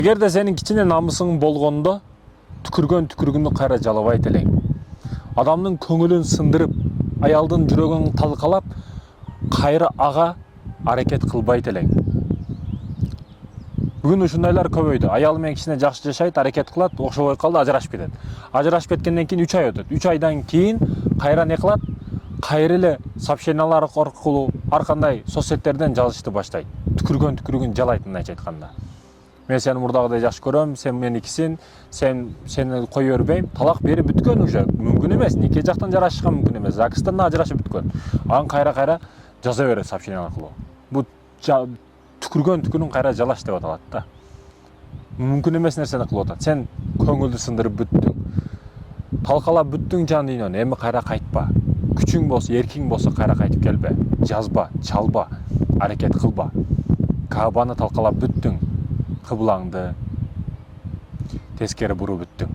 Эгерде сенин кичине намысың болгондо түкүргөндү кайра жалабайт элең. Адамдын көңүлүн сындырып, аялдын жүрөгүн талкалап, кайра ага аракет кылбайт элең. Бүгүн ушундайлар көбөйдү. Аялы менен кичине жакшы жашайт, аракет кылат, окшобой калды, ажырашып кетет. Ажырашып кеткенден кийин 3 ай өтөт. 3 айдан кийин кайра не кылат? Кайра эле сообщениялар аркылуу ар кандай соцсеттерден жазышты баштайт. Түкүргөн жалайт, мындайча айтканда. Мен сени мурдагыдай жакшы көрөм, сен меникисиң, сени кое бербейм. Талак берип бүткөн уже. Мүмкүн эмес. Нике жактан жарашышка мүмкүн эмес. ЗАГСтан ажырашып бүткөн. Анан кайра жаза берет сообщение аркылуу. Бул түкүргөн кайра жалаш деп аталат да. Мүмкүн эмес нерсени кылып атат. Сен көңүлдү сындырып бүттүң. Талкалап бүттүң жан дүйнөнү. Эми кайра кайтпа. Күчүң болсо, эркиң болсо кайра кайтып келбе. Жазба, чалба, аракет кылба. Каабаны талкалап бүттүң. Кыблаңды тескери буруп бүттүң.